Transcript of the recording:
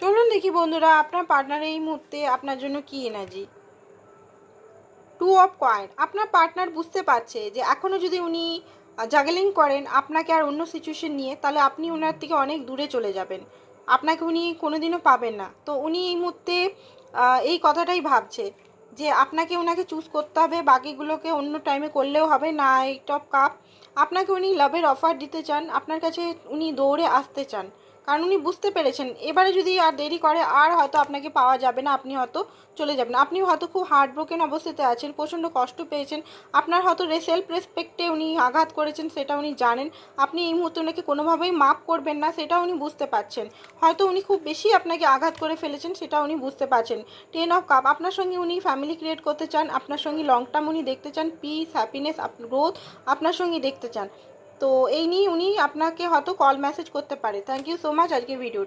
চলুন দেখি বন্ধুরা আপনার পার্টনার এই মুহূর্তে আপনার জন্য কি এনার্জি। 2 of coin. আপনার পার্টনার বুঝতে পারছে যে এখনও যদি উনি জাগলিং করেন আপনাকে আর অন্য সিচুয়েশন নিয়ে, তাহলে আপনি ওনার থেকে অনেক দূরে চলে যাবেন, আপনাকে উনি কোনোদিনও পাবেন না। তো উনি এই মুহূর্তে এই কথাটাই ভাবছে যে আপনাকে ওনাকে চুজ করতে হবে, বাকিগুলোকে অন্য টাইমে করলেও হবে। 9 অফ কাপ। আপনাকে উনি লাভের অফার দিতে চান, আপনার কাছে উনি দৌড়ে আসতে চান, কারণ উনি বুঝতে পেরেছেন এবারে যদি আর দেরি করে আর হয়তো আপনাকে পাওয়া যাবে না, আপনি হয়তো চলে যাবেন। আপনি হয়তো খুব হার্ট ব্রোকেন অবস্থাতে আছেন, প্রচণ্ড কষ্ট পেয়েছেন, আপনার হয়তো সেলফ রেসপেক্টে উনি আঘাত করেছেন, সেটা উনি জানেন। আপনি এই মুহূর্তে ওনাকে কোনোভাবেই মাপ করবেন না, সেটা উনি বুঝতে পারছেন। হয়তো উনি খুব বেশি আপনাকে আঘাত করে ফেলেছেন, সেটা উনি বুঝতে পারছেন। 10 অফ কাপ। আপনার সঙ্গে উনি ফ্যামিলি ক্রিয়েট করতে চান, আপনার সঙ্গে লং টার্ম উনি দেখতে চান, পিস, হ্যাপিনেস, গ্রোথ আপনার সঙ্গে দেখতে চান। তো এই নিয়ে উনি আপনাকে হয়তো কল মেসেজ করতে পারে। থ্যাংক ইউ সো মাচ আজকে ভিডিও।